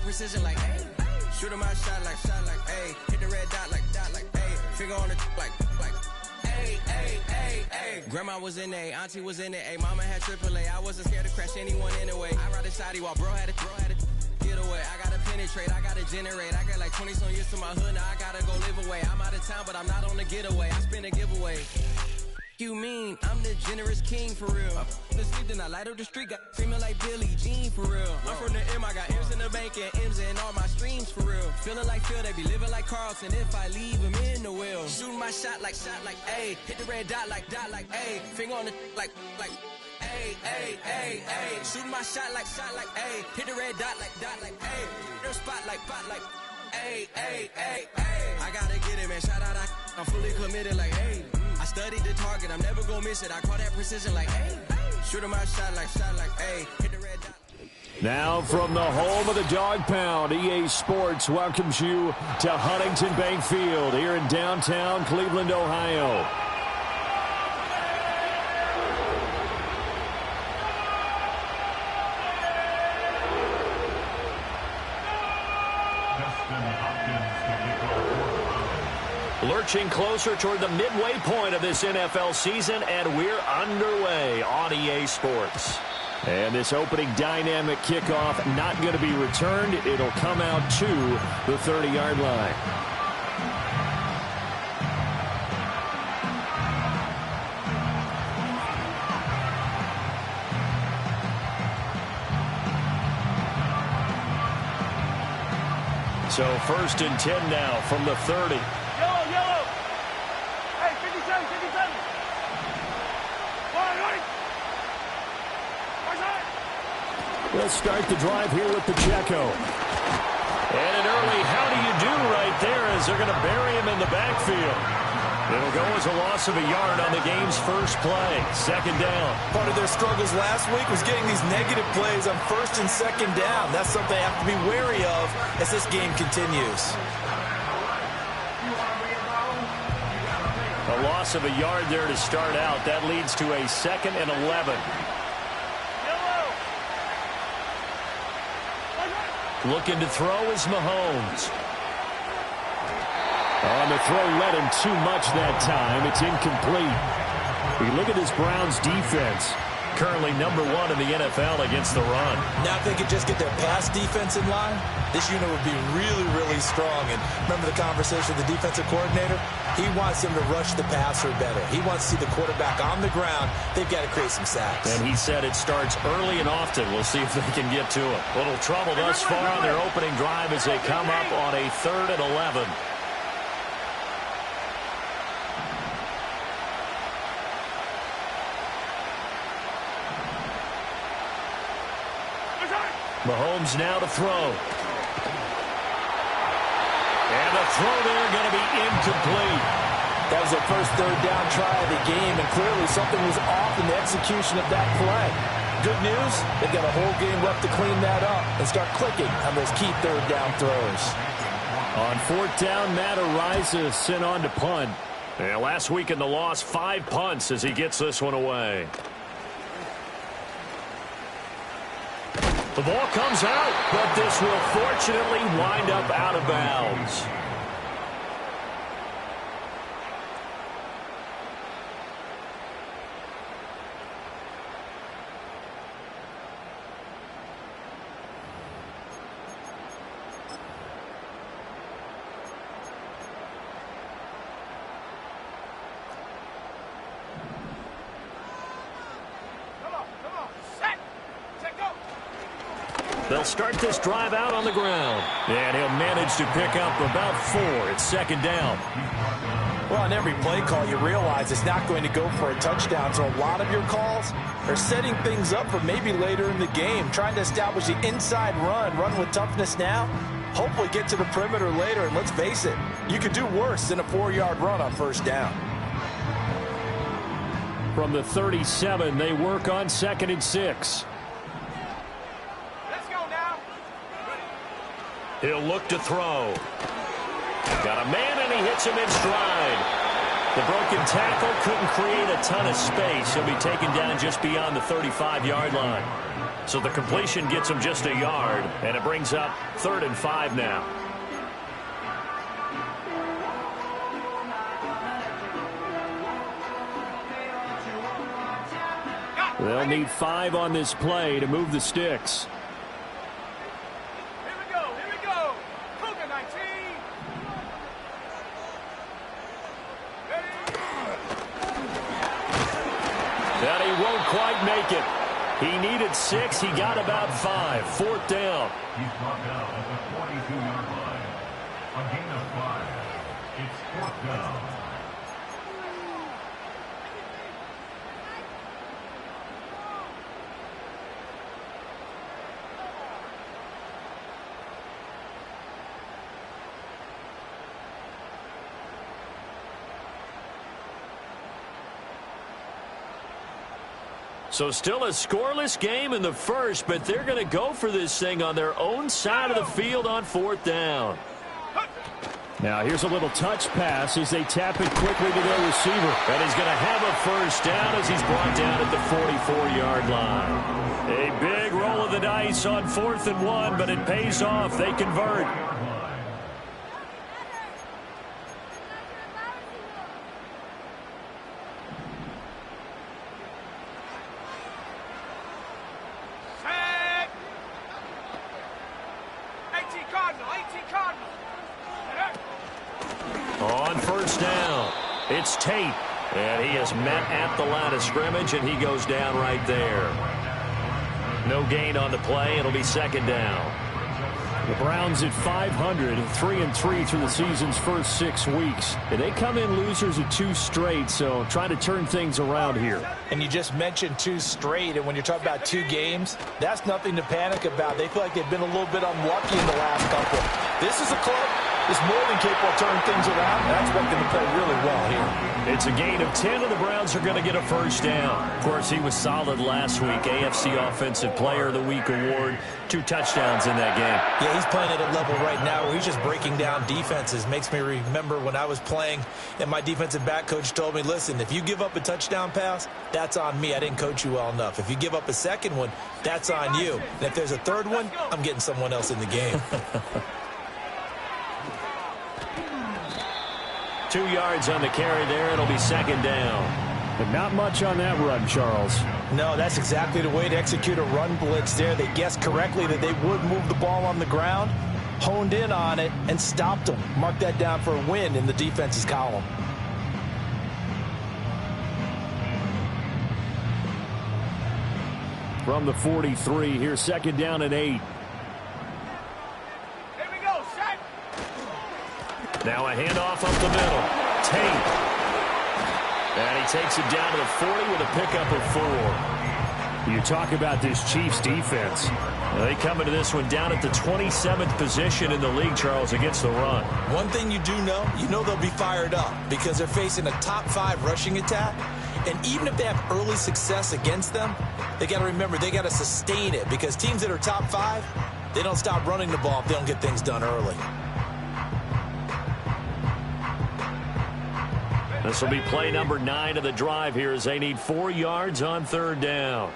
precision like, hey. Shoot him out, shot like, hey. Hit the red dot like, hey. Finger on the like, hey, hey, hey, hey. Grandma was in A, auntie was in it, A. Mama had AAA. I wasn't scared to crash anyone anyway. I ride a shotty while bro had a get away. I gotta penetrate, I gotta generate. I got like 20-some years to my hood, now I gotta go live away. I'm out of town, but I'm not on the getaway. I spin a giveaway. You mean I'm the generous king for real? The sleep, then I light up the street, got screaming like Billie Jean for real. I'm from the M, I got M's in the bank and M's in all my streams for real. Feeling like Phil, they be living like Carlson if I leave him in the wheel. Shooting my shot like, A. Hit the red dot like, A. Finger on the like, ay, ay, ay, ay. Shooting my shot like, A. Hit the red dot like, A. Their spot like, ay, ay, ay, ay. I gotta get it, man. Shout out, I'm fully committed like, hey. I studied the target, I'm never gonna miss it. I call that precision like, hey. Shoot him out, shot like, hey. Hit the red dot. Now from the home of the Dog Pound, EA Sports welcomes you to Huntington Bank Field here in downtown Cleveland, Ohio. Lurching closer toward the midway point of this NFL season, and we're underway on EA Sports. And this opening dynamic kickoff not going to be returned. It'll come out to the 30-yard line. So 1st and 10 now from the 30. They'll start the drive here with Pacheco. And an early how do you do right there as they're going to bury him in the backfield. It'll go as a loss of a yard on the game's first play. 2nd down. Part of their struggles last week was getting these negative plays on 1st and 2nd down. That's something they have to be wary of as this game continues. A loss of a yard there to start out. That leads to a 2nd and 11. Looking to throw is Mahomes. On the throw, led him too much that time. It's incomplete. We look at this Browns defense. Currently #1 in the NFL against the run. Now if they could just get their pass defense in line, this unit would be really, really strong. And remember the conversation with the defensive coordinator? He wants them to rush the passer better. He wants to see the quarterback on the ground. They've got to create some sacks. And he said it starts early and often. We'll see if they can get to it. Little trouble thus far on their opening drive as they come up on a 3rd and 11. Mahomes now to throw. And the throw there going to be incomplete. That was their first 3rd down try of the game, and clearly something was off in the execution of that play. Good news, they've got a whole game left to clean that up and start clicking on those key 3rd down throws. On 4th down, Matt Ariza sent on to punt. And last week in the loss, 5 punts as he gets this one away. The ball comes out, but this will fortunately wind up out of bounds. They'll start this drive out on the ground. And he'll manage to pick up about 4. It's 2nd down. Well, on every play call, you realize it's not going to go for a touchdown. So a lot of your calls are setting things up for maybe later in the game, trying to establish the inside run with toughness now, hopefully get to the perimeter later. And let's face it, you could do worse than a 4-yard run on 1st down. From the 37, they work on 2nd and 6. He'll look to throw. Got a man, and he hits him in stride. The broken tackle couldn't create a ton of space. He'll be taken down just beyond the 35-yard line. So the completion gets him just a yard, and it brings up 3rd and 5 now. They'll need 5 on this play to move the sticks. Here we go. Cougar 19. That he won't quite make it. He needed 6. He got about 5. 4th down. He's brought down at the 42-yard line. A gain of 5. It's 4th down. So still a scoreless game in the first, but they're going to go for this thing on their own side of the field on 4th down. Now here's a little touch pass as they tap it quickly to their receiver. And he's going to have a first down as he's brought down at the 44-yard line. A big roll of the dice on 4th and 1, but it pays off. They convert. On 1st down, it's Tate. And he is met at the line of scrimmage, and he goes down right there. No gain on the play. It'll be 2nd down. The Browns at 500, 3-3 through the season's first 6 weeks. And they come in losers of 2 straight, so trying to turn things around here. And you just mentioned 2 straight, and when you're talking about 2 games, that's nothing to panic about. They feel like they've been a little bit unlucky in the last couple. This is a club that's more than capable of turning things around, and that's working to play really well here. It's a gain of 10, and the Browns are going to get a first down. Of course, he was solid last week. AFC Offensive Player of the Week award. 2 touchdowns in that game. Yeah, he's playing at a level right now where he's just breaking down defenses. Makes me remember when I was playing, and my defensive back coach told me, listen, if you give up a touchdown pass, that's on me. I didn't coach you well enough. If you give up a second one, that's on you. And if there's a third one, I'm getting someone else in the game. 2 yards on the carry there. It'll be 2nd down. But not much on that run, Charles. No, that's exactly the way to execute a run blitz there. They guessed correctly that they would move the ball on the ground, honed in on it, and stopped them. Mark that down for a win in the defense's column. From the 43, here's 2nd down and 8. Now a handoff up the middle. Tate. And he takes it down to the 40 with a pickup of 4. You talk about this Chiefs defense. They come into this one down at the 27th position in the league, Charles, against the run. One thing you know they'll be fired up because they're facing a top 5 rushing attack. And even if they have early success against them, they got to remember they got to sustain it because teams that are top 5, they don't stop running the ball if they don't get things done early. This will be play number 9 of the drive here as they need 4 yards on 3rd down.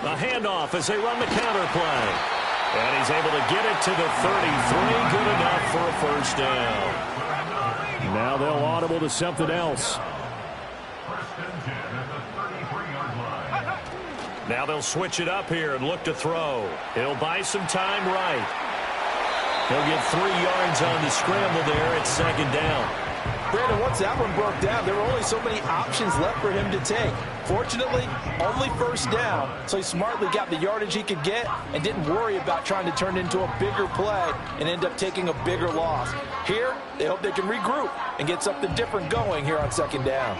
A handoff as they run the counter play. And he's able to get it to the 33. Good enough for a first down. Now they'll audible to something else. Now they'll switch it up here and look to throw. He'll buy some time right. He'll get 3 yards on the scramble there at 2nd down. Brandon, once that one broke down, there were only so many options left for him to take. Fortunately, only first down, so he smartly got the yardage he could get and didn't worry about trying to turn it into a bigger play and end up taking a bigger loss. Here, they hope they can regroup and get something different going here on 2nd down.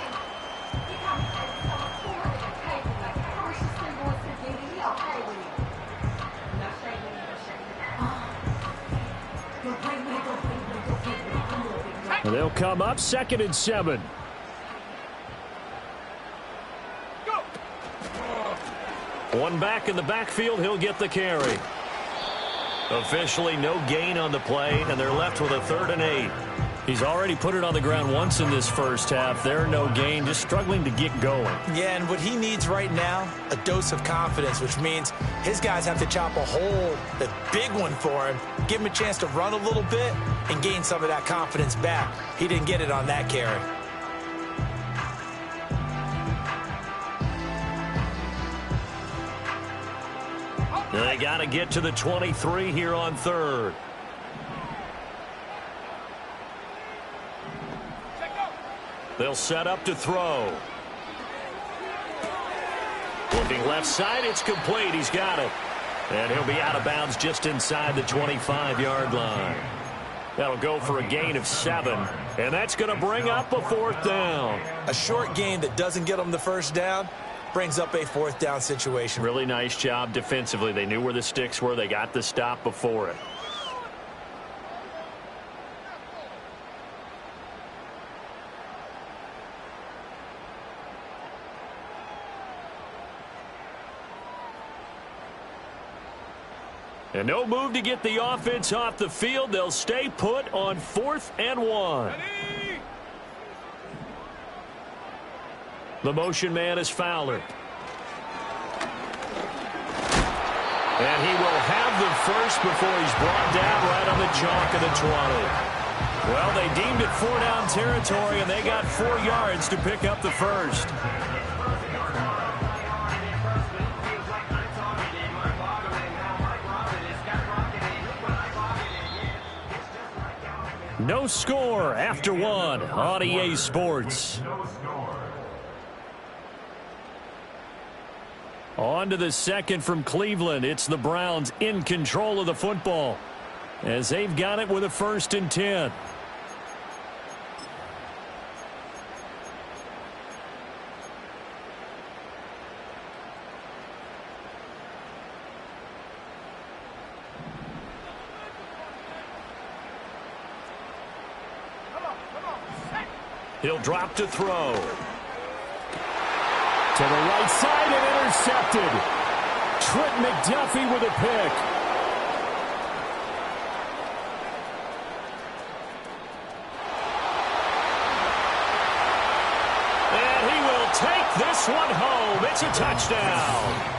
They'll come up 2nd and 7. One back in the backfield, he'll get the carry. Officially no gain on the play, and they're left with a 3rd and 8. He's already put it on the ground once in this first half. There, no gain, just struggling to get going. Yeah, and what he needs right now, a dose of confidence, which means his guys have to chop a hole, a big one for him, give him a chance to run a little bit and gain some of that confidence back. He didn't get it on that carry. They got to get to the 23 here on third. They'll set up to throw. Looking left side, it's complete. He's got it. And he'll be out of bounds just inside the 25-yard line. That'll go for a gain of 7. And that's going to bring up a fourth down. A short gain that doesn't get them the first down brings up a fourth down situation. Really nice job defensively. They knew where the sticks were. They got the stop before it. And no move to get the offense off the field. They'll stay put on 4th and 1. The motion man is Fowler. And he will have the first before he's brought down right on the chalk of the 20. Well, they deemed it 4-down territory, and they got 4 yards to pick up the first. No score after 1 on EA Sports. On to the second from Cleveland. It's the Browns in control of the football as they've got it with a 1st and 10. He'll drop to throw. To the right side and intercepted. Trent McDuffie with a pick. And he will take this one home. It's a touchdown.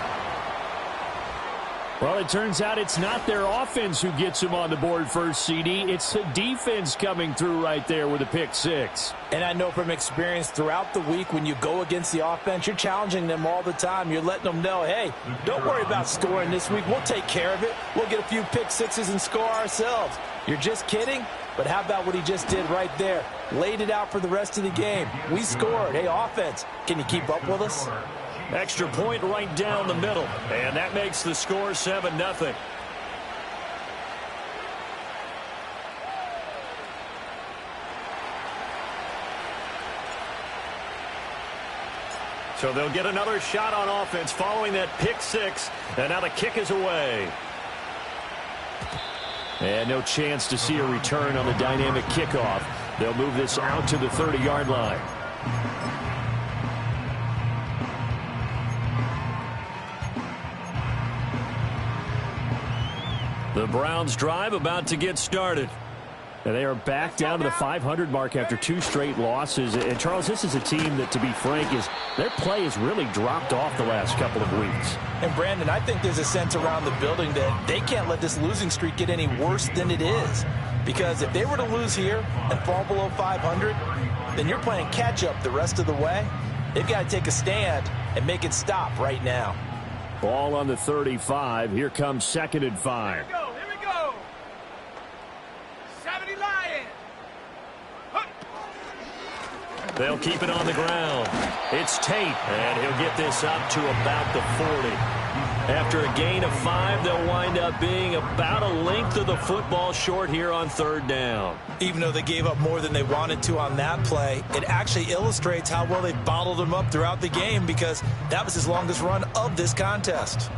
Well, it turns out it's not their offense who gets him on the board first, CD. It's the defense coming through right there with a pick 6. And I know from experience throughout the week when you go against the offense, you're challenging them all the time. You're letting them know, hey, don't worry about scoring this week. We'll take care of it. We'll get a few pick 6s and score ourselves. You're just kidding? But how about what he just did right there? Laid it out for the rest of the game. We scored. Hey, offense, can you keep up with us? Extra point right down the middle. And that makes the score 7-0. So they'll get another shot on offense following that pick 6. And now the kick is away. And no chance to see a return on the dynamic kickoff. They'll move this out to the 30-yard line. The Browns drive about to get started. And they are back down to the 500 mark after 2 straight losses. And, Charles, this is a team that, to be frank, their play has really dropped off the last couple of weeks. And, Brandon, I think there's a sense around the building that they can't let this losing streak get any worse than it is. Because if they were to lose here and fall below 500, then you're playing catch-up the rest of the way. They've got to take a stand and make it stop right now. Ball on the 35. Here comes 2nd and 5. Here we go. 70 Lions. They'll keep it on the ground. It's Tate, and he'll get this up to about the 40. After a gain of 5, they'll wind up being about a length of the football short here on 3rd down. Even though they gave up more than they wanted to on that play, it actually illustrates how well they bottled them up throughout the game because that was his longest run of this contest.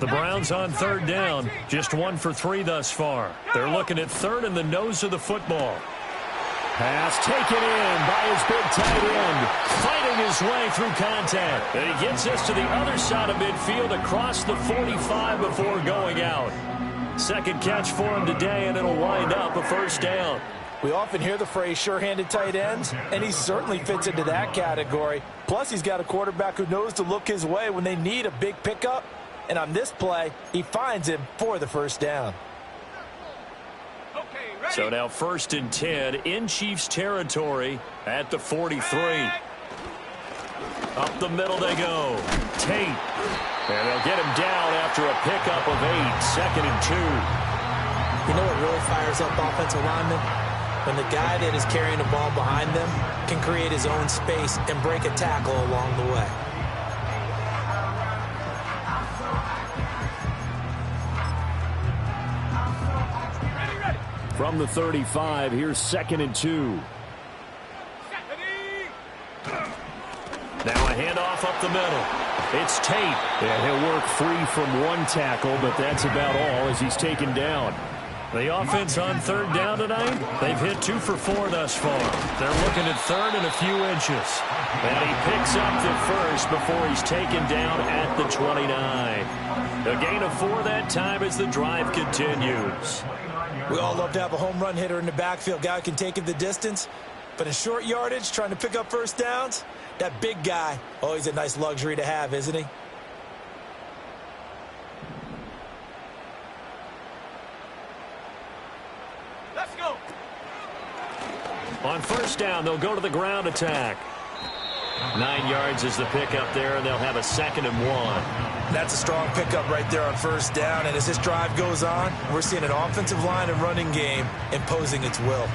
The Browns on 3rd down, just 1 for 3 thus far. They're looking at 3rd in the nose of the football. Pass taken in by his big tight end, fighting his way through contact. And he gets us to the other side of midfield across the 45 before going out. Second catch for him today, and it'll wind up a 1st down. We often hear the phrase sure-handed tight ends, and he certainly fits into that category. Plus, he's got a quarterback who knows to look his way when they need a big pickup. And on this play, he finds him for the first down. So now 1st and 10 in Chiefs territory at the 43. Up the middle they go. Tate. And they'll get him down after a pickup of 8. 2nd and 2. You know what really fires up offensive linemen? When the guy that is carrying the ball behind them can create his own space and break a tackle along the way. From the 35, here's 2nd and 2. Now a handoff up the middle. It's Tate. And he'll work free from one tackle, but that's about all as he's taken down. The offense on 3rd down tonight, they've hit 2 for 4 thus far. They're looking at 3rd and a few inches. And he picks up the first before he's taken down at the 29. A gain of 4 that time as the drive continues. We all love to have a home run hitter in the backfield. Guy who can take it the distance. But in short yardage, trying to pick up first downs, that big guy, always a nice luxury to have, isn't he? Let's go. On 1st down, they'll go to the ground attack. 9 yards is the pickup there, and they'll have a 2nd and 1. That's a strong pickup right there on 1st down. And as this drive goes on, we're seeing an offensive line and running game imposing its will.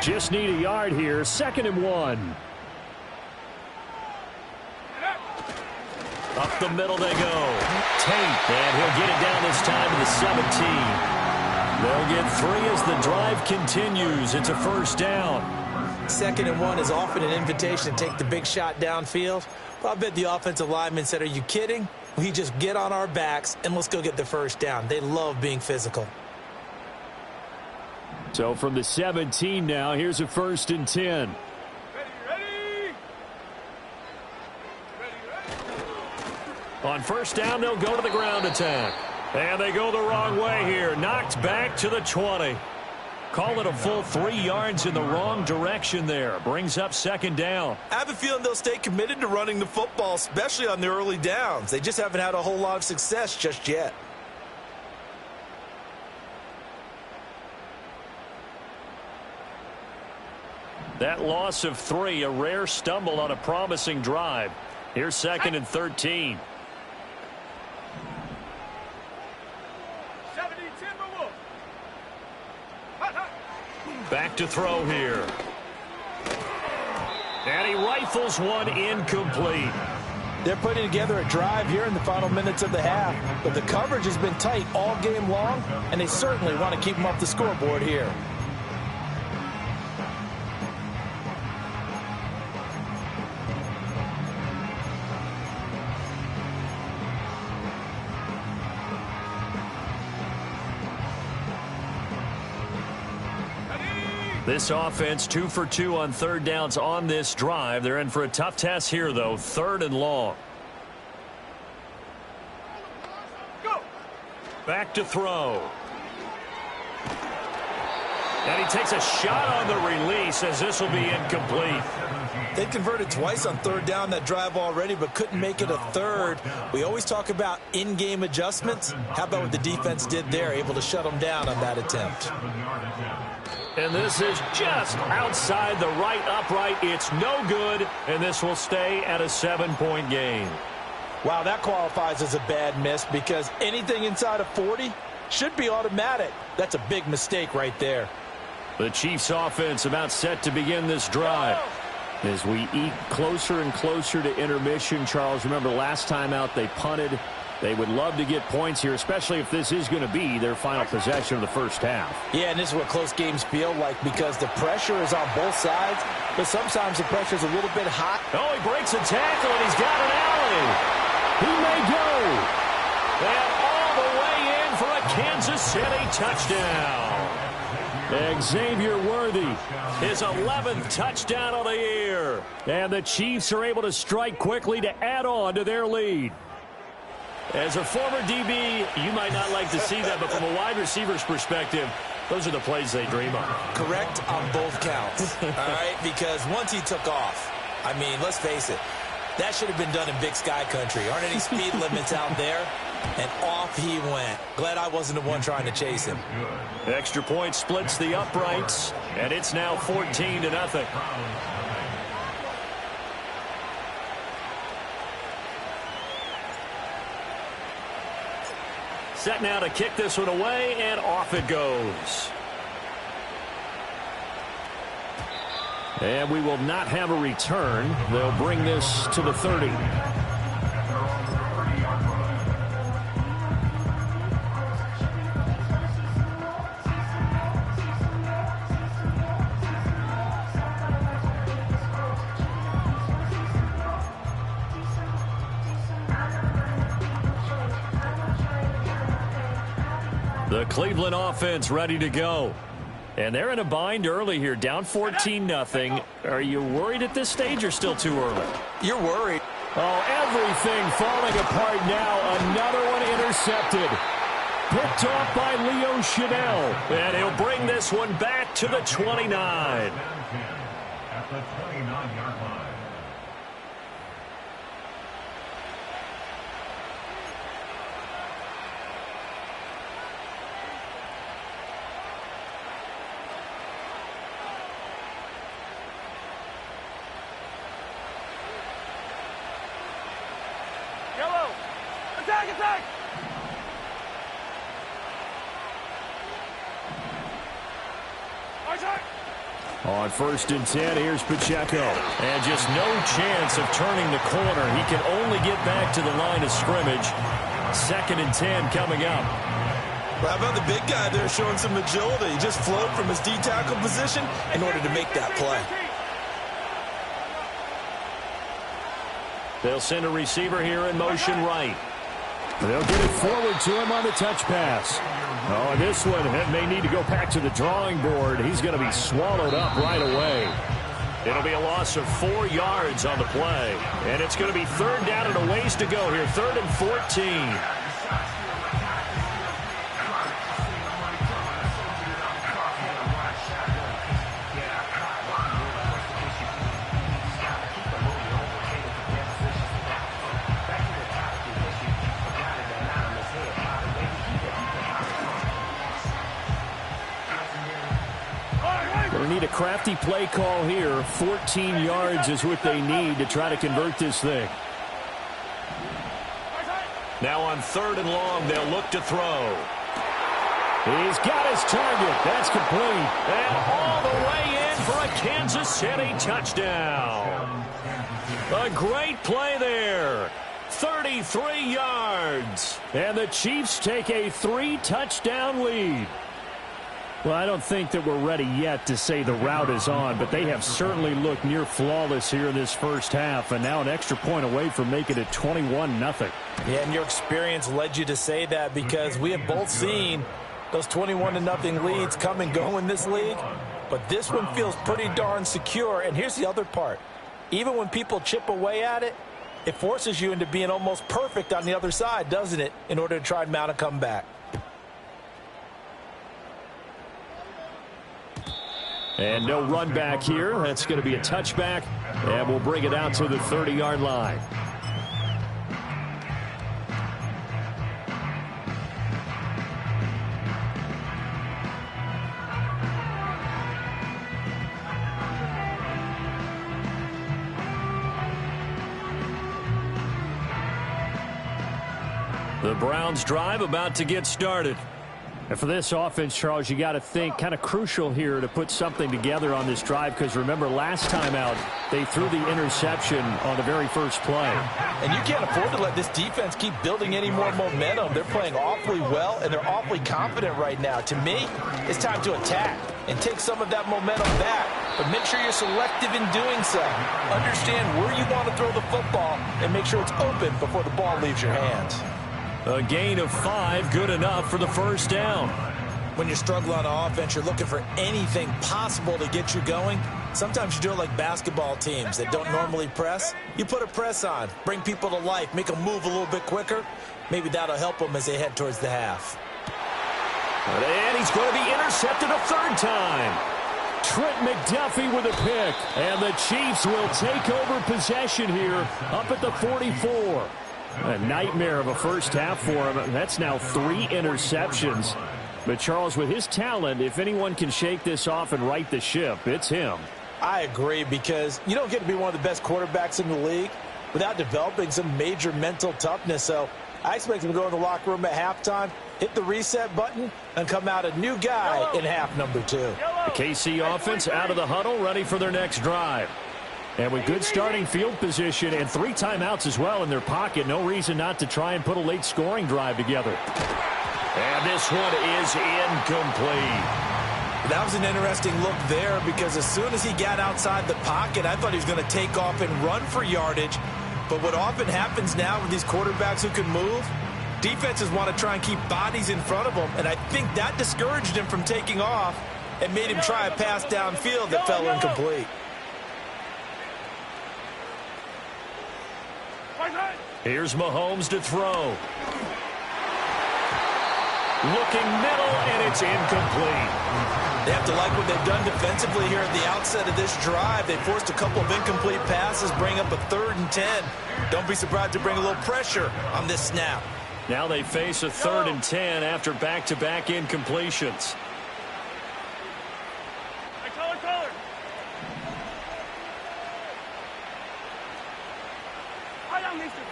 Just need a yard here. 2nd and 1. Up the middle they go. Tate, and he'll get it down this time to the 17. They'll get 3 as the drive continues. It's a 1st down. 2nd and 1 is often an invitation to take the big shot downfield. But I bet the offensive lineman said, are you kidding? We just get on our backs and let's go get the 1st down. They love being physical. So from the 17 now, here's a 1st and 10. Ready. On 1st down, they'll go to the ground attack. And they go the wrong way here. Knocked back to the 20. Call it a full 3 yards in the wrong direction there. Brings up 2nd down. I have a feeling they'll stay committed to running the football, especially on the early downs. They just haven't had a whole lot of success just yet. That loss of 3, a rare stumble on a promising drive. Here's 2nd and 13. 70 Timberwolves. Back to throw here. And he rifles one incomplete. They're putting together a drive here in the final minutes of the half, but the coverage has been tight all game long, and they certainly want to keep them off the scoreboard here. This offense 2 for 2 on 3rd downs on this drive. They're in for a tough test here, though. 3rd and long. Go. Back to throw. And he takes a shot on the release as this will be incomplete. They converted twice on 3rd down that drive already, but couldn't make it a 3rd. We always talk about in-game adjustments. How about what the defense did there, able to shut them down on that attempt? And this is just outside the right upright. It's no good, and this will stay at a 7-point game. Wow, that qualifies as a bad miss because anything inside of 40 should be automatic. That's a big mistake right there. The Chiefs offense about set to begin this drive. As we eke closer and closer to intermission, Charles, remember last time out they punted. They would love to get points here, especially if this is going to be their final possession of the first half. Yeah, and this is what close games feel like because the pressure is on both sides, but sometimes the pressure is a little bit hot. Oh, he breaks a tackle, and he's got an alley. He may go. And all the way in for a Kansas City touchdown. Xavier Worthy, his 11th touchdown of the year. And the Chiefs are able to strike quickly to add on to their lead. As a former DB, you might not like to see that, but from a wide receiver's perspective, those are the plays they dream of. Correct on both counts, all right? Because once he took off, I mean, let's face it, that should have been done in Big Sky country. Aren't any speed limits out there? And off he went. Glad I wasn't the one trying to chase him. Extra point splits the uprights, and it's now 14-0. Set now to kick this one away, and off it goes. And we will not have a return. They'll bring this to the 30. The Cleveland offense ready to go. And they're in a bind early here, down 14-0. Are you worried at this stage or still too early? You're worried. Oh, everything falling apart now. Another one intercepted. Picked off by Leo Chanel. And he'll bring this one back to the 29. At the 29-yard line. Yellow! Attack, attack! Attack! On 1st and 10, here's Pacheco. And just no chance of turning the corner. He can only get back to the line of scrimmage. 2nd and 10 coming up. Well, how about the big guy there showing some agility? He just flowed from his D-tackle position in order to make that play. They'll send a receiver here in motion right. They'll get it forward to him on the touch pass. Oh, this one may need to go back to the drawing board. He's going to be swallowed up right away. It'll be a loss of 4 yards on the play. And it's going to be 3rd down and a ways to go here. 3rd and 14. They need a crafty play call here. 14 yards is what they need to try to convert this thing. Now on 3rd and long, they'll look to throw. He's got his target. That's complete. And all the way in for a Kansas City touchdown. A great play there. 33 yards. And the Chiefs take a 3-touchdown lead. Well, I don't think that we're ready yet to say the route is on, but they have certainly looked near flawless here in this first half, and now an extra point away from making it 21-0. Yeah, and your experience led you to say that because we have both seen those 21-0 leads come and go in this league, but this one feels pretty darn secure. And here's the other part. Even when people chip away at it, it forces you into being almost perfect on the other side, doesn't it, in order to try and mount a comeback. And no run back here. That's going to be a touchback, and we'll bring it out to the 30-yard line. The Browns drive about to get started. And for this offense, Charles, you got to think kind of crucial here to put something together on this drive, because remember last time out they threw the interception on the very first play. And you can't afford to let this defense keep building any more momentum. They're playing awfully well, and they're awfully confident right now. To me, it's time to attack and take some of that momentum back. But make sure you're selective in doing so. Understand where you want to throw the football and make sure it's open before the ball leaves your hands. A gain of 5, good enough for the first down. when you're struggling on offense, you're looking for anything possible to get you going. Sometimes you do it like basketball teams that don't normally press. You put a press on, bring people to life, make them move a little bit quicker. Maybe that'll help them as they head towards the half. And he's going to be intercepted a third time. Trent McDuffie with a pick. And the Chiefs will take over possession here up at the 44. A nightmare of a first half for him. That's now 3 interceptions. But, Charles, with his talent, if anyone can shake this off and right the ship, it's him. I agree, because you don't get to be one of the best quarterbacks in the league without developing some major mental toughness. So I expect him to go in the locker room at halftime, hit the reset button, and come out a new guy in half number 2. The KC offense out of the huddle, ready for their next drive. And with good starting field position and 3 timeouts as well in their pocket, no reason not to try and put a late scoring drive together. And this one is incomplete. That was an interesting look there, because as soon as he got outside the pocket, I thought he was going to take off and run for yardage. But what often happens now with these quarterbacks who can move, defenses want to try and keep bodies in front of them, and I think that discouraged him from taking off and made him try a pass downfield that fell incomplete. Here's Mahomes to throw. Looking middle, and it's incomplete. They have to like what they've done defensively here at the outset of this drive. They forced a couple of incomplete passes, bring up a 3rd and 10. Don't be surprised to bring a little pressure on this snap. Now they face a 3rd and 10 after back-to-back incompletions. Color. I don't need to.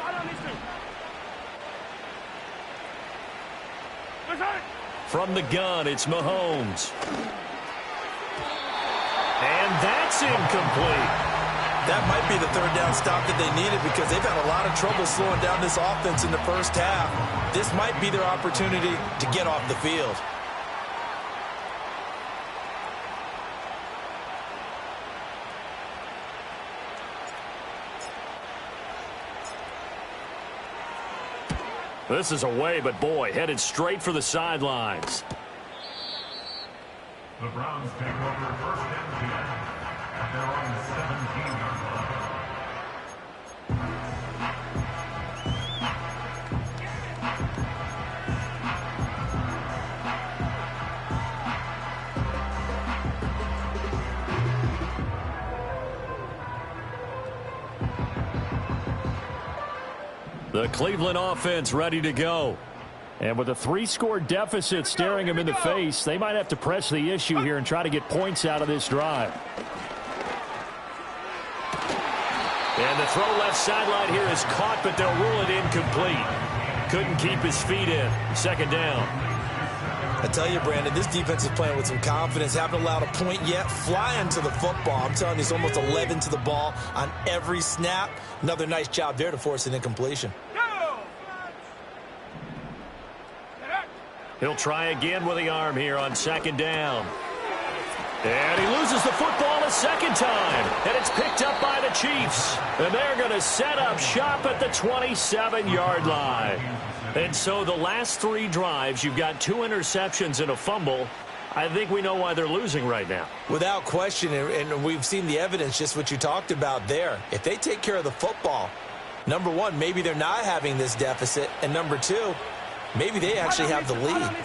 From the gun, it's Mahomes. And that's incomplete. That might be the 3rd down stop that they needed, because they've had a lot of trouble slowing down this offense in the first half. This might be their opportunity to get off the field. This is away, but boy, headed straight for the sidelines. The Browns take over 1st and 10 at their own 17-yard line. The Cleveland offense ready to go. And with a 3-score deficit staring them in the face, they might have to press the issue here and try to get points out of this drive. And the throw left sideline here is caught, but they'll rule it incomplete. Couldn't keep his feet in. 2nd down. I tell you, Brandon, this defense is playing with some confidence. Haven't allowed a point yet. Flying to the football. I'm telling you, it's almost 11 to the ball on every snap. Another nice job there to force an incompletion. He'll try again with the arm here on 2nd down. And he loses the football a 2nd time. And it's picked up by the Chiefs. And they're going to set up shop at the 27-yard line. And so the last 3 drives, you've got 2 interceptions and a fumble. I think we know why they're losing right now. Without question, and we've seen the evidence, just what you talked about there. If they take care of the football, number 1, maybe they're not having this deficit. And number 2, maybe they actually have the lead.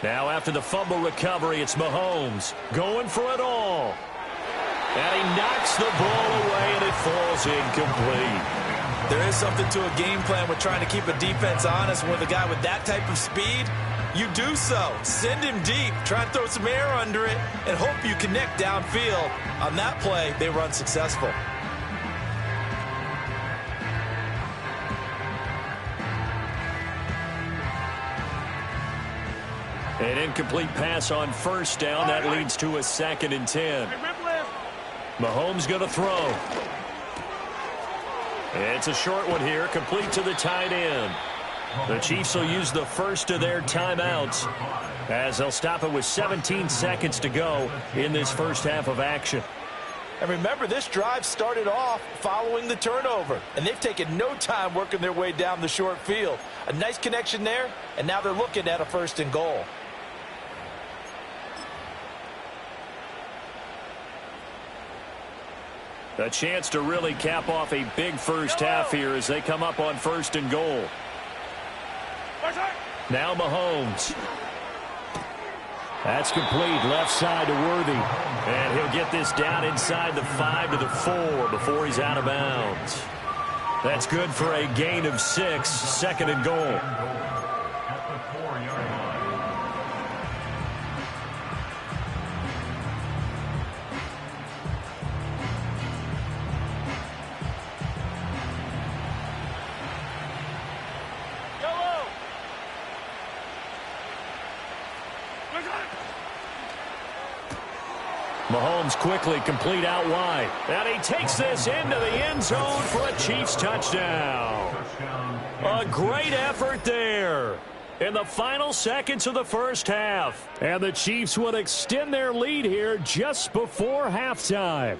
Now after the fumble recovery, it's Mahomes going for it all. And he knocks the ball away, and it falls incomplete. There is something to a game plan with trying to keep a defense honest. With a guy with that type of speed, you do so. Send him deep. Try and throw some air under it and hope you connect downfield. On that play, they run successful. An incomplete pass on 1st down. That leads to a 2nd and 10. Mahomes going to throw. It's a short one here, complete to the tight end. The Chiefs will use the first of their timeouts as they'll stop it with 17 seconds to go in this first half of action. And remember, this drive started off following the turnover, and they've taken no time working their way down the short field. A nice connection there, and now they're looking at a 1st and goal. A chance to really cap off a big first half here as they come up on 1st and goal. Now Mahomes. That's complete, left side to Worthy. And he'll get this down inside the 5 to the 4 before he's out of bounds. That's good for a gain of 6, 2nd and goal. At the 4-yard line. Mahomes quickly complete out wide. And he takes this into the end zone for a Chiefs touchdown. A great effort there in the final seconds of the first half. And the Chiefs would extend their lead here just before halftime.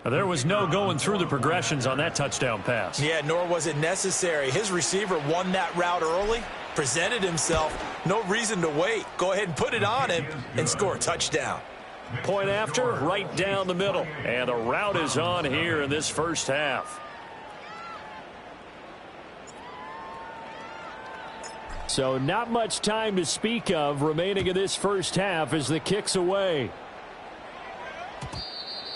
There was no going through the progressions on that touchdown pass. Yeah, nor was it necessary. His receiver won that route early, presented himself. No reason to wait. Go ahead and put it on him and score a touchdown. Point after, right down the middle. And the route is on here in this first half. So not much time to speak of remaining in this first half as the kick's away.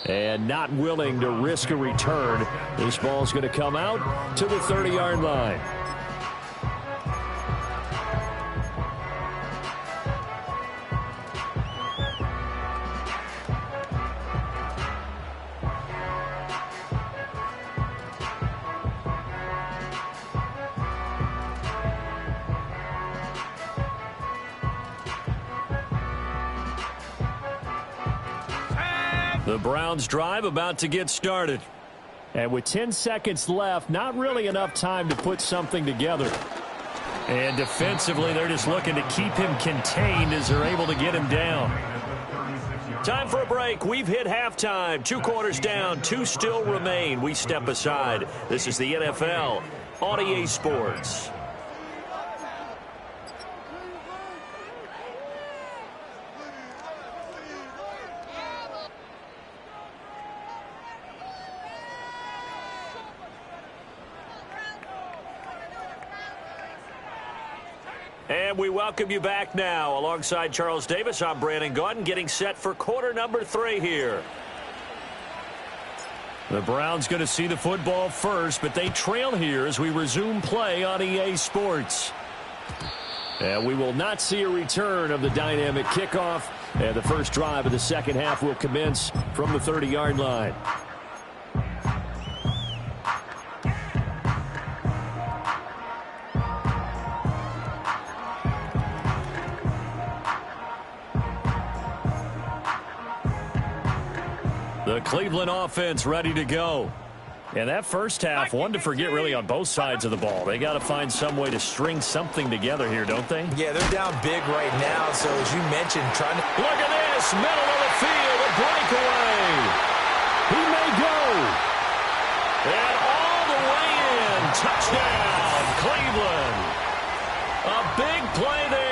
And not willing to risk a return. This ball's going to come out to the 30-yard line. The Browns drive about to get started. And with 10 seconds left, not really enough time to put something together. And defensively, they're just looking to keep him contained as they're able to get him down. Time for a break. We've hit halftime. 2 quarters down, 2 still remain. We step aside. This is the NFL on EA Sports. And we welcome you back now. Alongside Charles Davis, I'm Brandon Gaudin, getting set for quarter number 3 here. The Browns going to see the football first, but they trail here as we resume play on EA Sports. And we will not see a return of the dynamic kickoff. And the first drive of the second half will commence from the 30-yard line. The Cleveland offense ready to go. And that first half, one to forget really on both sides of the ball. They got to find some way to string something together here, don't they? Yeah, they're down big right now. So as you mentioned, trying to... Look at this, middle of the field, a breakaway. He may go. And all the way in, touchdown, Cleveland. A big play there.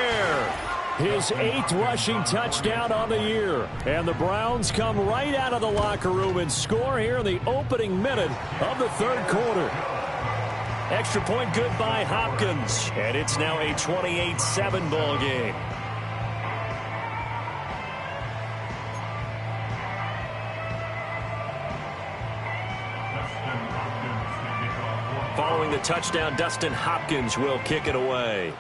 His 8th rushing touchdown on the year. And the Browns come right out of the locker room and score here in the opening minute of the third quarter. Extra point good by Hopkins. And it's now a 28-7 ball game. Following the touchdown, Dustin Hopkins will kick it away.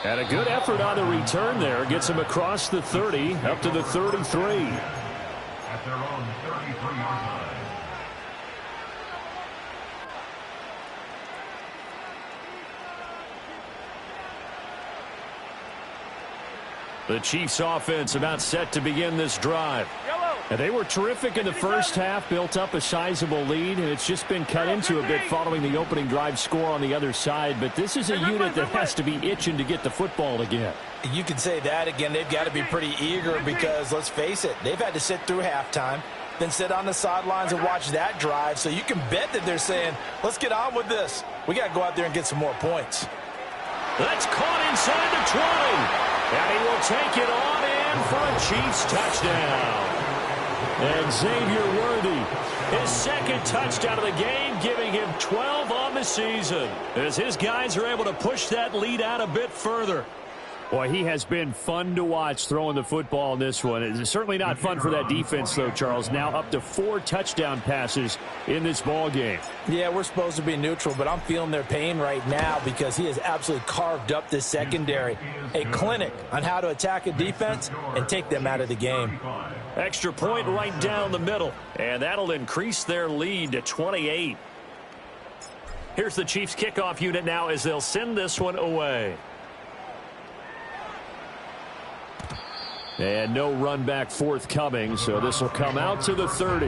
And a good effort on the return there. Gets him across the 30, up to the 33. At their own 33-yard line. The Chiefs offense about set to begin this drive. Yellow. And they were terrific in the first half, built up a sizable lead, and it's just been cut into a bit following the opening drive score on the other side. But this is a unit that has to be itching to get the football again. You can say that again. They've got to be pretty eager because, let's face it, they've had to sit through halftime, then sit on the sidelines and watch that drive. So you can bet that they're saying, let's get on with this. We got to go out there and get some more points. That's caught inside the 20. And he will take it on in for a Chiefs touchdown. And Xavier Worthy, his second touchdown of the game, giving him 12 on the season, as his guys are able to push that lead out a bit further. Boy, he has been fun to watch throwing the football in this one. It's certainly not fun for that defense, though, Charles. Now up to 4 touchdown passes in this ball game. Yeah, we're supposed to be neutral, but I'm feeling their pain right now because he has absolutely carved up this secondary. A clinic on how to attack a defense and take them out of the game. Extra point right down the middle, and that'll increase their lead to 28. Here's the Chiefs kickoff unit now as they'll send this one away. And no run back forthcoming, so this will come out to the 30.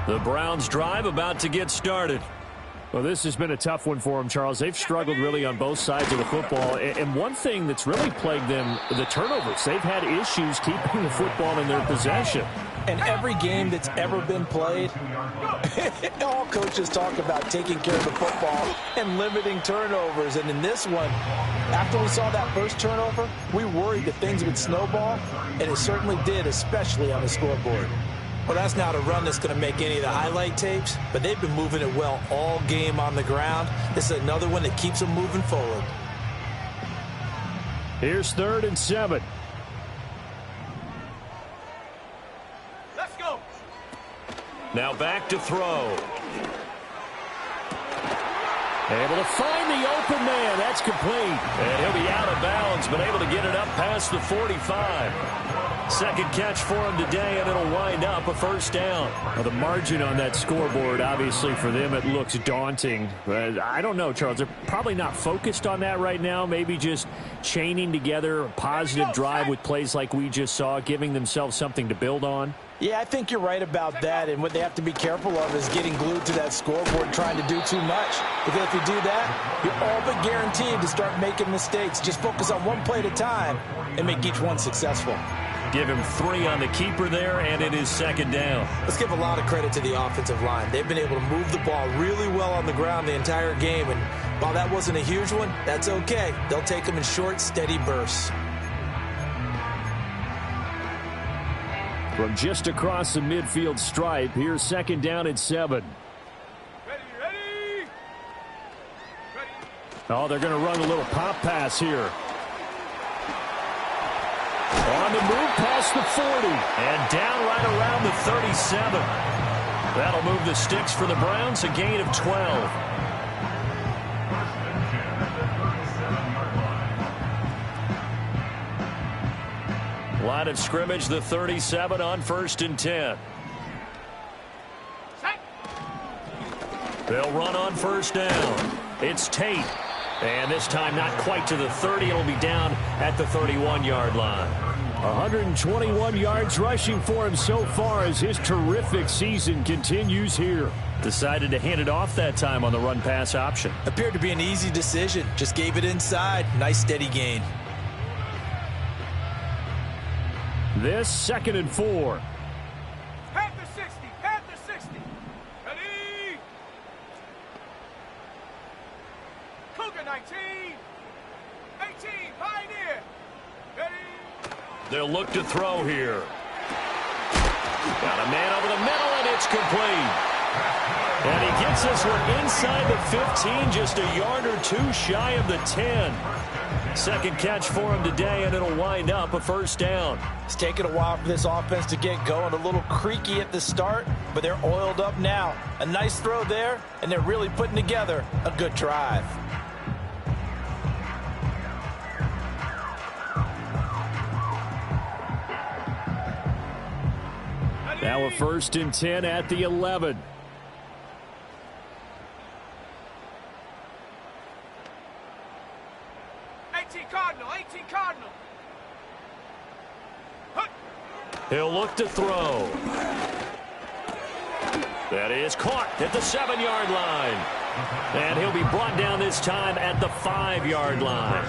The Browns drive about to get started. Well, this has been a tough one for them, Charles. They've struggled really on both sides of the football. And one thing that's really plagued them, the turnovers. They've had issues keeping the football in their possession. And every game that's ever been played, all coaches talk about taking care of the football and limiting turnovers. And in this one, after we saw that first turnover, we worried that things would snowball, and it certainly did, especially on the scoreboard. Well, that's not a run that's going to make any of the highlight tapes, but they've been moving it well all game on the ground. This is another one that keeps them moving forward. Here's 3rd and 7. Let's go. Now back to throw. Able to find the open man. That's complete. And he'll be out of bounds, but able to get it up past the 45. Second catch for him today, and it'll wind up a first down. Well, the margin on that scoreboard, obviously, for them, it looks daunting. But I don't know, Charles. They're probably not focused on that right now. Maybe just chaining together a positive drive with plays like we just saw, giving themselves something to build on. Yeah, I think you're right about that, and what they have to be careful of is getting glued to that scoreboard trying to do too much. Because if you do that, you're all but guaranteed to start making mistakes. Just focus on one play at a time and make each one successful. Give him 3 on the keeper there, and it is second down. Let's give a lot of credit to the offensive line. They've been able to move the ball really well on the ground the entire game, and while that wasn't a huge one, that's okay. They'll take them in short, steady bursts. From just across the midfield stripe, here's 2nd down and 7. Ready. Oh, they're going to run a little pop pass here. On the move past the 40. And down right around the 37. That'll move the sticks for the Browns, a gain of 12. Line of scrimmage, the 37 on 1st and 10. They'll run on 1st down. It's Tate. And this time not quite to the 30. It'll be down at the 31-yard line. 121 yards rushing for him so far as his terrific season continues here. Decided to hand it off that time on the run-pass option. Appeared to be an easy decision. Just gave it inside. Nice steady gain. This 2nd and 4. Panther 60. Panther 60. Ready. Cougar 19. 18. Pioneer. Ready. They'll look to throw here. Got a man over the middle, and it's complete. And he gets this one inside the 15, just a yard or 2 shy of the 10. Second catch for him today, and it'll wind up a first down. It's taken a while for this offense to get going. A little creaky at the start, but they're oiled up now. A nice throw there, and they're really putting together a good drive. Now a 1st and 10 at the 11. Cardinal, 18 Cardinal. He'll look to throw. That is caught at the 7-yard line. And he'll be brought down this time at the 5-yard line.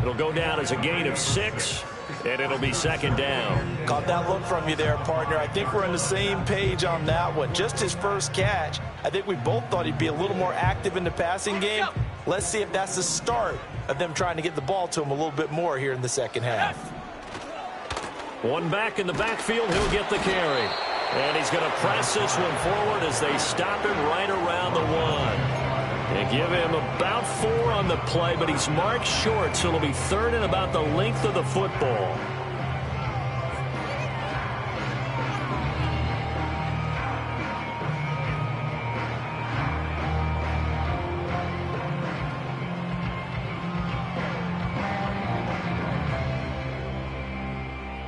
It'll go down as a gain of 6, and it'll be 2nd down. Caught that look from you there, partner. I think we're on the same page on that one. Just his first catch. I think we both thought he'd be a little more active in the passing game. Let's see if that's the start of them trying to get the ball to him a little bit more here in the second half. One back in the backfield, he'll get the carry. And he's going to press this one forward as they stop him right around the 1. They give him about 4 on the play, but he's marked short, so it'll be 3rd and about the length of the football.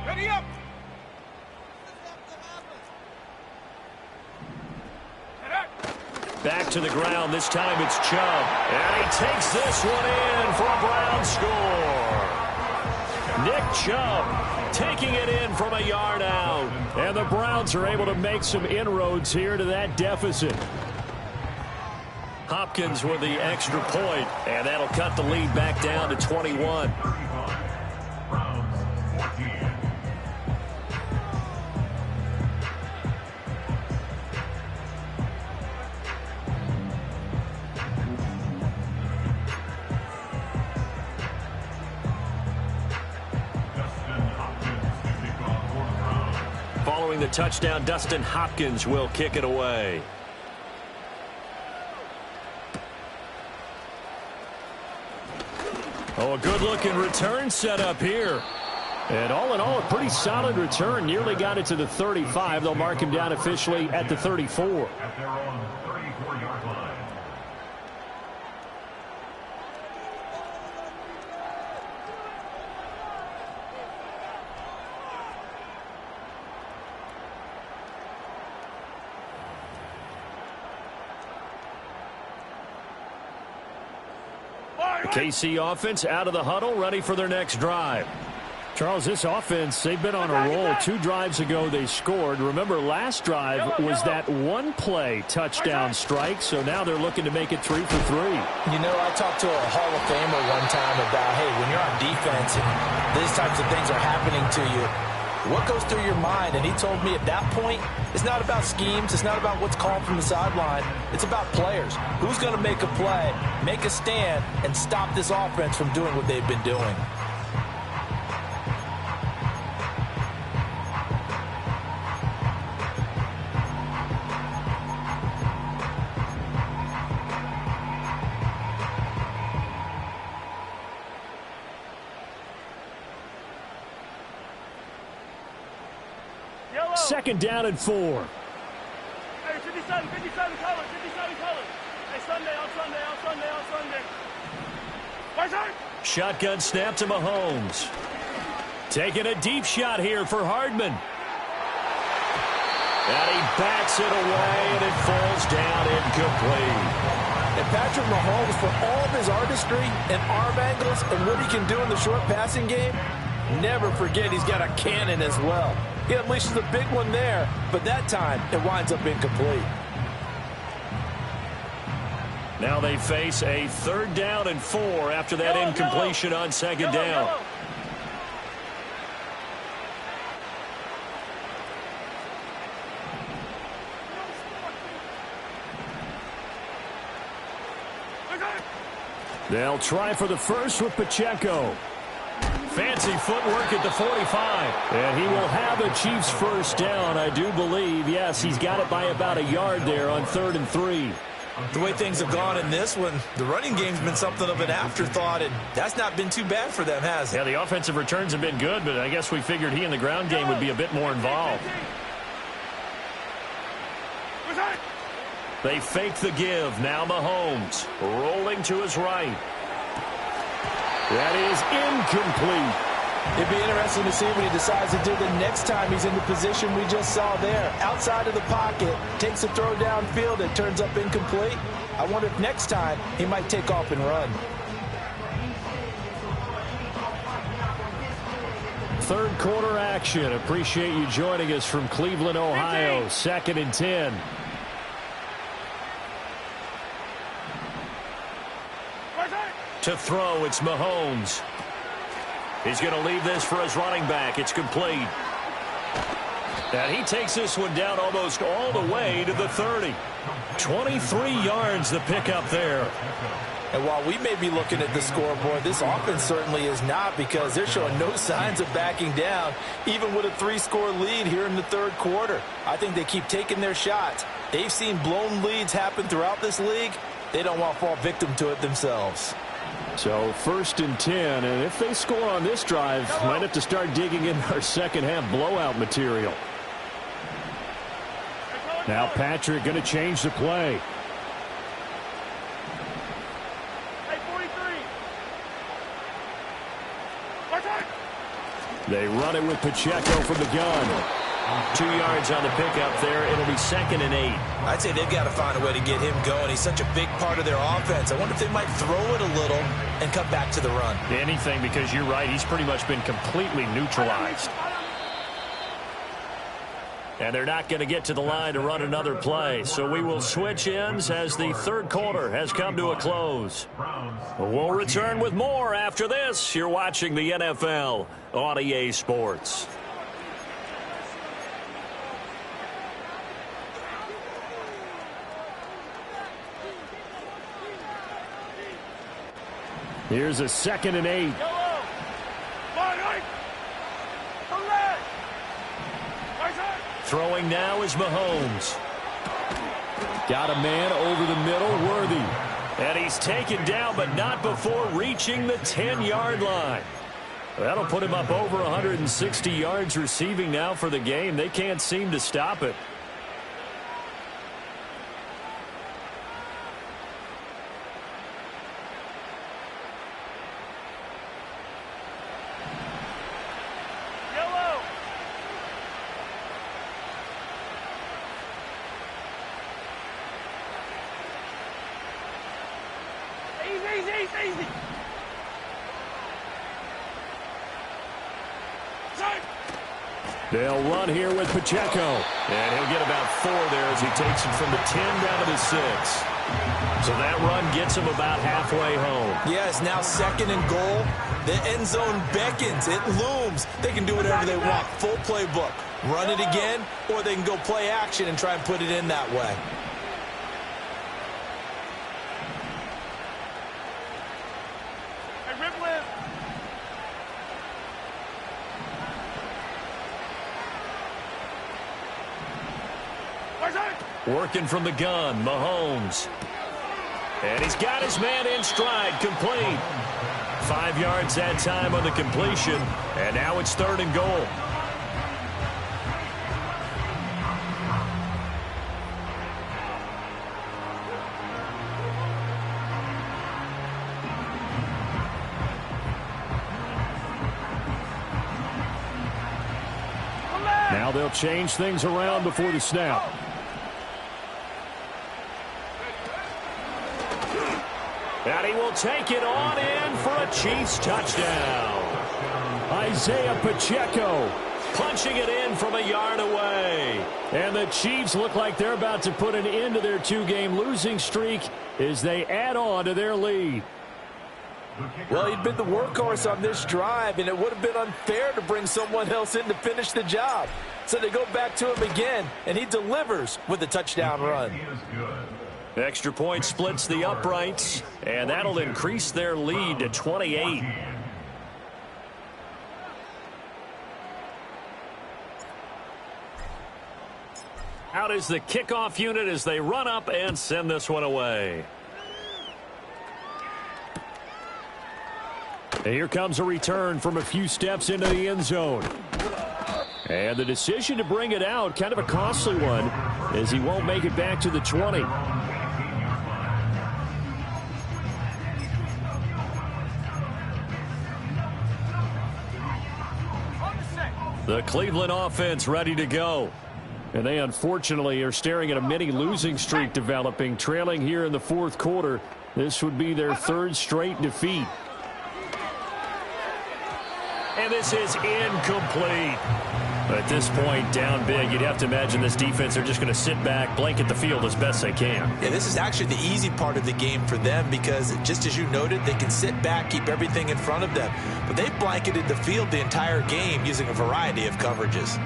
Ready up. Back to the ground. This time it's Chubb. And he takes this one in for a Brown score. Nick Chubb taking it in from a yard out. And the Browns are able to make some inroads here to that deficit. Hopkins with the extra point, and that'll cut the lead back down to 21. Following the touchdown, Dustin Hopkins will kick it away. Oh, a good-looking return set up here. And all in all, a pretty solid return. Nearly got it to the 35. They'll mark him down officially at the 34. At their own 34-yard line. KC offense out of the huddle, ready for their next drive. Charles, this offense, they've been on a roll. 2 drives ago, they scored. Remember, last drive was that 1-play touchdown strike, so now they're looking to make it 3 for 3. You know, I talked to a Hall of Famer one time about, hey, when you're on defense and these types of things are happening to you, what goes through your mind? And he told me at that point, it's not about schemes. It's not about what's called from the sideline. It's about players. Who's going to make a play, make a stand, and stop this offense from doing what they've been doing? Second down and 4. Hey, 57 colors. Hey, Sunday. Where's that? Shotgun snap to Mahomes. Taking a deep shot here for Hardman. And he backs it away, and it falls down incomplete. And Patrick Mahomes, for all of his artistry and arm angles and what he can do in the short passing game, never forget he's got a cannon as well. He unleashes a big one there, but that time it winds up incomplete. Now they face a 3rd down and 4 after that incompletion on 2nd down. They'll try for the first with Pacheco. Fancy footwork at the 45. And he will have a Chiefs first down, I do believe. Yes, he's got it by about a yard there on 3rd and 3. The way things have gone in this one, the running game's been something of an afterthought, and that's not been too bad for them, has it? Yeah, the offensive returns have been good, but I guess we figured he in the ground game would be a bit more involved. They fake the give. Now Mahomes rolling to his right. That is incomplete. It'd be interesting to see what he decides to do the next time he's in the position we just saw there. Outside of the pocket, takes a throw downfield, it turns up incomplete. I wonder if next time he might take off and run. Third quarter action. Appreciate you joining us from Cleveland, Ohio. 2nd and 10. To throw, it's Mahomes. He's going to leave this for his running back. It's complete. And he takes this one down almost all the way to the 30. 23 yards the pickup there. And while we may be looking at the scoreboard, this offense certainly is not, because they're showing no signs of backing down, even with a 3-score lead here in the third quarter. I think they keep taking their shots. They've seen blown leads happen throughout this league. They don't want to fall victim to it themselves. So 1st and 10, and if they score on this drive, might have to start digging in our second half blowout material. Now Patrick going to change the play. They run it with Pacheco from the gun. 2 yards on the pickup there. It'll be 2nd and 8. I'd say they've got to find a way to get him going. He's such a big part of their offense. I wonder if they might throw it a little and come back to the run. Anything, because you're right. He's pretty much been completely neutralized. And they're not going to get to the line to run another play. So we will switch ends as the third quarter has come to a close. We'll return with more after this. You're watching the NFL on EA Sports. Here's a 2nd and 8. Throwing now is Mahomes. Got a man over the middle, Worthy. And he's taken down, but not before reaching the 10-yard line. That'll put him up over 160 yards receiving now for the game. They can't seem to stop it. Easy. They'll run here with Pacheco. And he'll get about 4 there as he takes him from the 10 down to the 6. So that run gets him about halfway home. Yeah, it's now 2nd and goal. The end zone beckons. It looms. They can do whatever they want. Full playbook. Run it again, or they can go play action and try and put it in that way. Working from the gun, Mahomes. And he's got his man in stride, complete. 5 yards that time on the completion, and now it's 3rd and goal. Now they'll change things around before the snap. And he will take it on in for a Chiefs touchdown. Isaiah Pacheco punching it in from a yard away. And the Chiefs look like they're about to put an end to their 2-game losing streak as they add on to their lead. Well, he'd been the workhorse on this drive, and it would have been unfair to bring someone else in to finish the job. So they go back to him again, and he delivers with a touchdown run. Extra point splits the uprights, and that'll increase their lead to 28. Out is the kickoff unit as they run up and send this one away. And here comes a return from a few steps into the end zone. And the decision to bring it out, kind of a costly one, as he won't make it back to the 20. The Cleveland offense ready to go. And they unfortunately are staring at a mini losing streak developing, trailing here in the fourth quarter. This would be their third straight defeat. And this is incomplete. At this point, down big, you'd have to imagine this defense are just going to sit back, blanket the field as best they can. Yeah, this is actually the easy part of the game for them because, just as you noted, they can sit back, keep everything in front of them. But they've blanketed the field the entire game using a variety of coverages.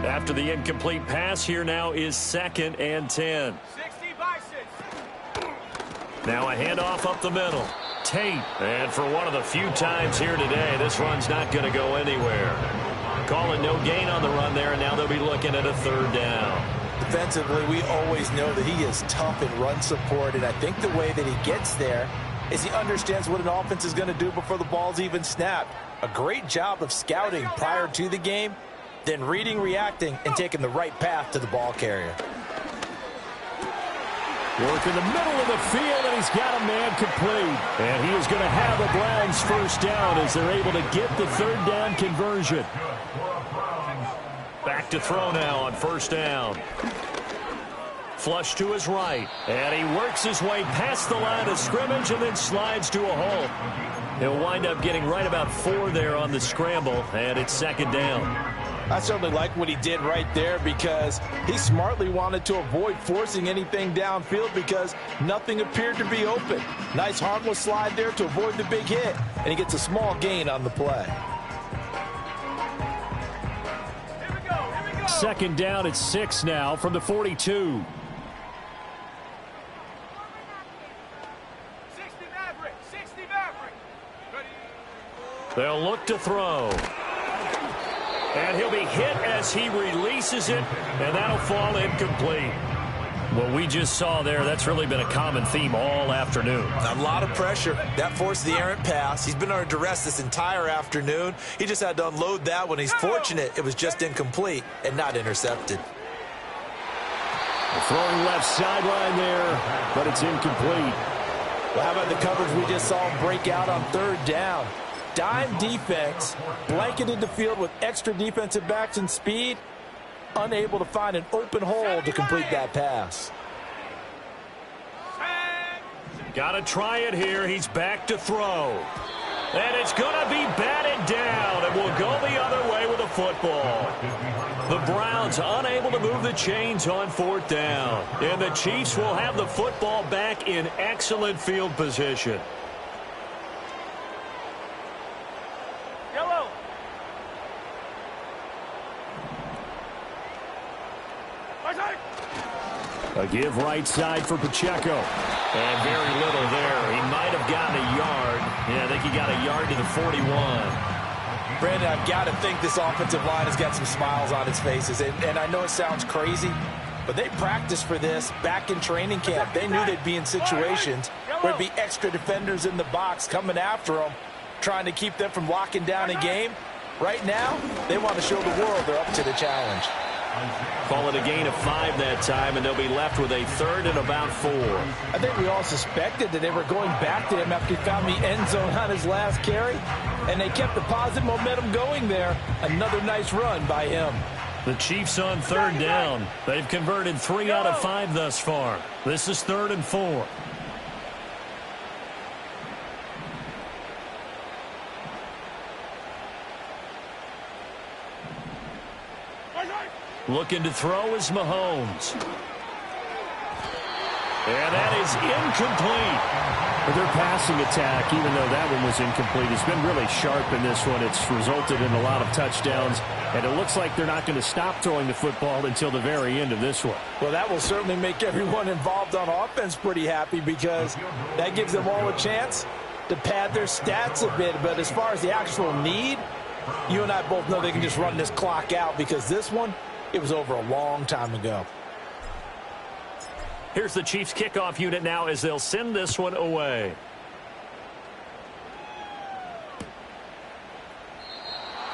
After the incomplete pass, here now is 2nd and 10. 60 by 6. Now a handoff up the middle. Tate. And for one of the few times here today, this run's not going to go anywhere. Calling no gain on the run there, and now they'll be looking at a 3rd down. Defensively, we always know that he is tough in run support, and I think the way that he gets there is he understands what an offense is going to do before the ball's even snapped. A great job of scouting prior to the game, then reading, reacting, and taking the right path to the ball carrier. Work in the middle of the field, and he's got a man complete. And he is going to have the Browns first down as they're able to get the 3rd down conversion. Back to throw now on 1st down. Flush to his right. And he works his way past the line of scrimmage and then slides to a hole. He'll wind up getting right about 4 there on the scramble, and it's 2nd down. I certainly like what he did right there because he smartly wanted to avoid forcing anything downfield because nothing appeared to be open. Nice harmless slide there to avoid the big hit, and he gets a small gain on the play. Here we go. 2nd down at 6 now from the 42. 60 Maverick. 60 Maverick. Ready. They'll look to throw. And he'll be hit as he releases it, and that'll fall incomplete. What we just saw there, that's really been a common theme all afternoon. A lot of pressure. That forced the errant pass. He's been under duress this entire afternoon. He just had to unload that one. He's fortunate it was just incomplete and not intercepted. Throwing left sideline there, but it's incomplete. Well, how about the coverage we just saw break out on 3rd down? Dime defense, blanketed the field with extra defensive backs and speed, unable to find an open hole to complete that pass. Got to try it here. He's back to throw. And it's going to be batted down, and will go the other way with the football. The Browns unable to move the chains on 4th down. And the Chiefs will have the football back in excellent field position. Yellow. A give right side for Pacheco. And very little there. He might have gotten a yard. Yeah, I think he got a yard to the 41. Brandon, I've got to think this offensive line has got some smiles on its faces. And I know it sounds crazy, but they practiced for this back in training camp. They knew they'd be in situations where there'd be extra defenders in the box coming after them, trying to keep them from locking down a game. Right now, they want to show the world they're up to the challenge. Call it a gain of 5 that time, and they'll be left with a 3rd and about 4. I think we all suspected that they were going back to him after he found the end zone on his last carry, and they kept the positive momentum going there. Another nice run by him. The Chiefs on 3rd down. They've converted 3 out of 5 thus far. This is 3rd and 4. Looking to throw is Mahomes. And that is incomplete. Their passing attack, even though that one was incomplete, has been really sharp in this one. It's resulted in a lot of touchdowns, and it looks like they're not going to stop throwing the football until the very end of this one. Well, that will certainly make everyone involved on offense pretty happy because that gives them all a chance to pad their stats a bit. But as far as the actual need, you and I both know they can just run this clock out because this one, it was over a long time ago. Here's the Chiefs kickoff unit now as they'll send this one away.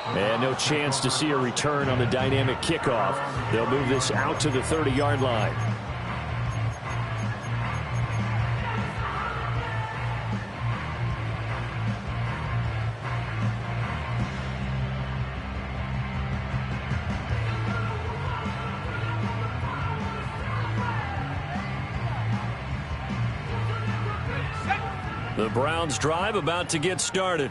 And no chance to see a return on the dynamic kickoff. They'll move this out to the 30-yard line. The Browns drive about to get started.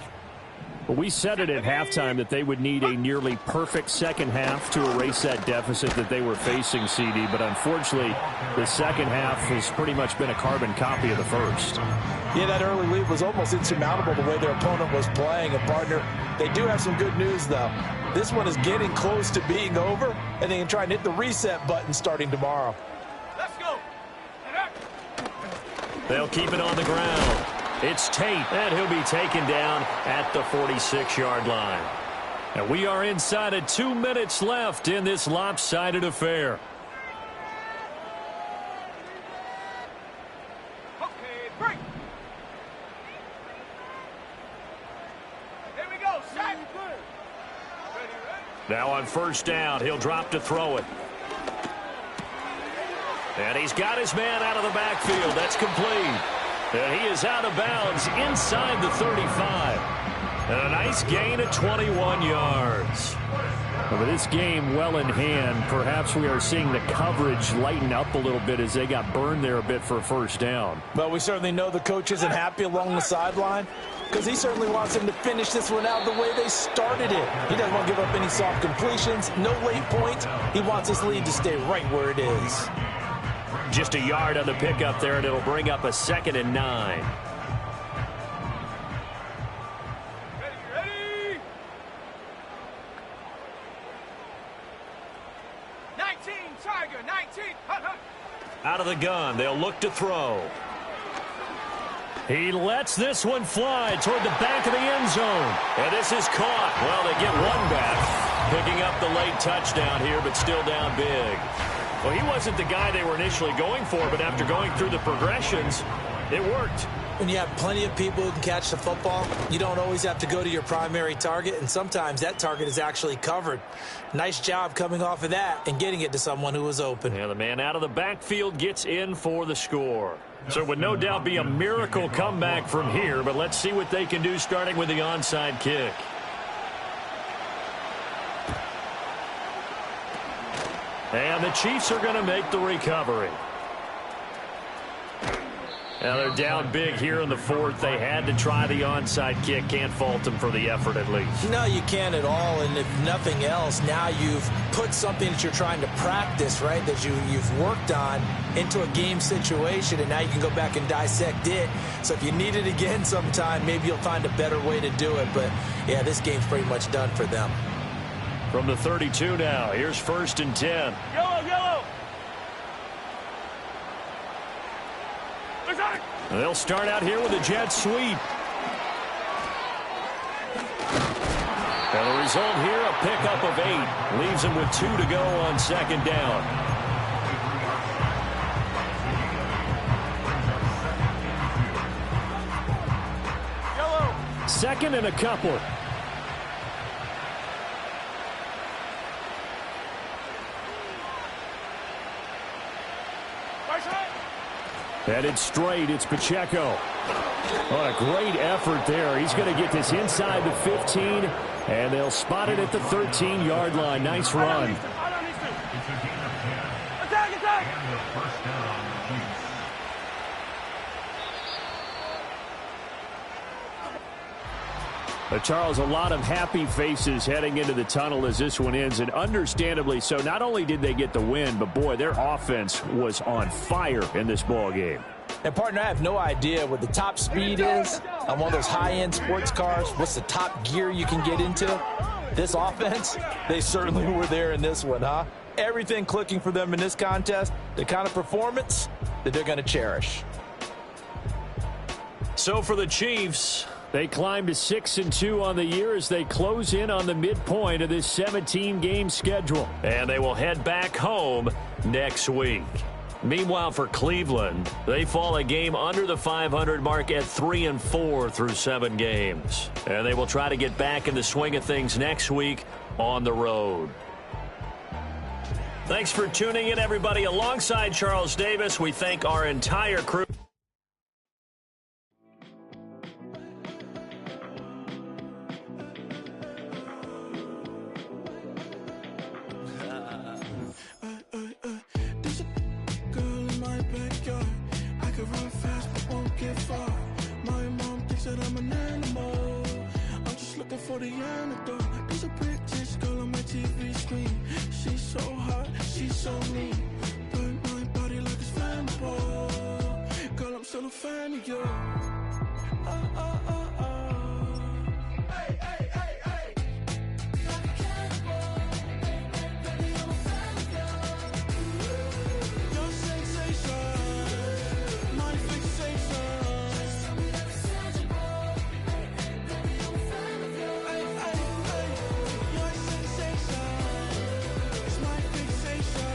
Well, we said it at halftime that they would need a nearly perfect second half to erase that deficit that they were facing, CD. But unfortunately, the second half has pretty much been a carbon copy of the first. Yeah, that early lead was almost insurmountable the way their opponent was playing. And, partner, they do have some good news, though. This one is getting close to being over, and they can try and hit the reset button starting tomorrow. Let's go. They'll keep it on the ground. It's Tate, and he'll be taken down at the 46-yard line. And we are inside of 2 minutes left in this lopsided affair. Okay, break. Here we go, set. Ready. Now on first down, he'll drop to throw it. And he's got his man out of the backfield. That's complete. And he is out of bounds inside the 35. And a nice gain of 21 yards. With this game well in hand, perhaps we are seeing the coverage lighten up a little bit as they got burned there a bit for a first down. But we certainly know the coach isn't happy along the sideline because he certainly wants them to finish this one out the way they started it. He doesn't want to give up any soft completions, no late points. He wants his lead to stay right where it is. Just a yard on the pickup there, and it'll bring up a 2nd and 9. Ready. 19, Tiger, 19. Hunt, hunt. Out of the gun, they'll look to throw. He lets this one fly toward the back of the end zone. And this is caught. Well, they get one back, picking up the late touchdown here, but still down big. Well, he wasn't the guy they were initially going for, but after going through the progressions, it worked. When you have plenty of people who can catch the football, you don't always have to go to your primary target, and sometimes that target is actually covered. Nice job coming off of that and getting it to someone who was open. Yeah, the man out of the backfield gets in for the score. So it would no doubt be a miracle comeback from here, but let's see what they can do starting with the onside kick. And the Chiefs are going to make the recovery. Now they're down big here in the fourth. They had to try the onside kick. Can't fault them for the effort at least. No, you can't at all. And if nothing else, now you've put something that you're trying to practice, right, that you've worked on into a game situation, and now you can go back and dissect it. So if you need it again sometime, maybe you'll find a better way to do it. But, yeah, this game's pretty much done for them. From the 32 now, here's 1st and 10. Yellow. They'll start out here with a jet sweep. And the result here, a pickup of 8. Leaves them with 2 to go on 2nd down. Yellow. 2nd and a couple. Headed straight, it's Pacheco. What a great effort there. He's going to get this inside the 15, and they'll spot it at the 13-yard line. Nice run. Attack. And the first down on the Chiefs. Charles, a lot of happy faces heading into the tunnel as this one ends, and understandably so. Not only did they get the win, but, boy, their offense was on fire in this ball game. And, partner, I have no idea what the top speed is on one of those high-end sports cars. What's the top gear you can get into? This offense, they certainly were there in this one, huh? Everything clicking for them in this contest, the kind of performance that they're going to cherish. So for the Chiefs, they climb to 6-2 on the year as they close in on the midpoint of this 17-game schedule. And they will head back home next week. Meanwhile, for Cleveland, they fall a game under the 500 mark at 3-4 through 7 games. And they will try to get back in the swing of things next week on the road. Thanks for tuning in, everybody. Alongside Charles Davis, we thank our entire crew. There's a girl in my backyard. I could run fast but won't get far. My for the antidote. There's a British girl on my TV screen. She's so hot, she's so mean. Burn my body like it's flammable. Girl, I'm still a fan of you. Hey, hey, hey, hey. Like a cannibal. Baby, I'm a fan of you. Your sensation, my fixation. Just tell me that it's tangible. Hey, hey, baby, I'm a fan of you. Hey, hey, hey. Your sensation is my fixation.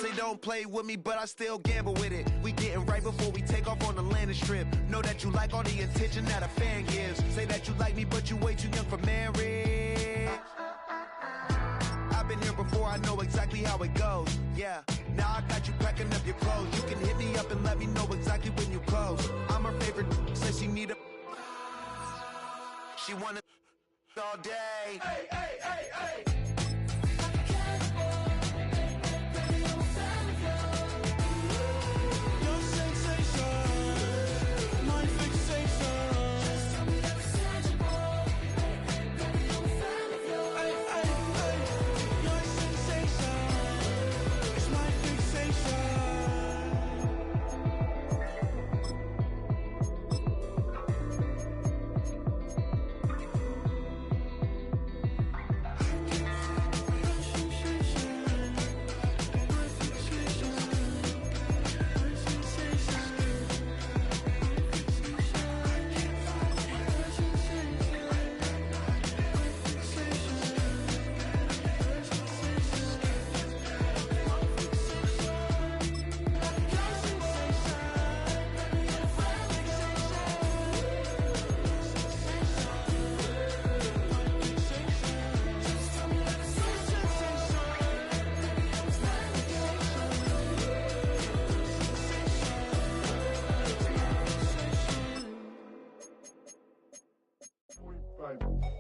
Say don't play with me, but I still gamble with it. We getting right before we take off on the landing strip. Know that you like all the attention that a fan gives. Say that you like me, but you way too young for marriage. I've been here before, I know exactly how it goes. Yeah, now I got you packing up your clothes. You can hit me up and let me know exactly when you close. I'm her favorite, says she need a. She wanna all day. Hey, hey, hey, hey. Like a cannibal. Baby, I'm a fan of you. Your sensation, my fixation. Just tell me that it's tangible. Hey, hey, baby, I'm a fan of you. Hey, hey, hey. Your sensation is my fixation.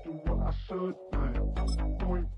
Do what I should, man. Point,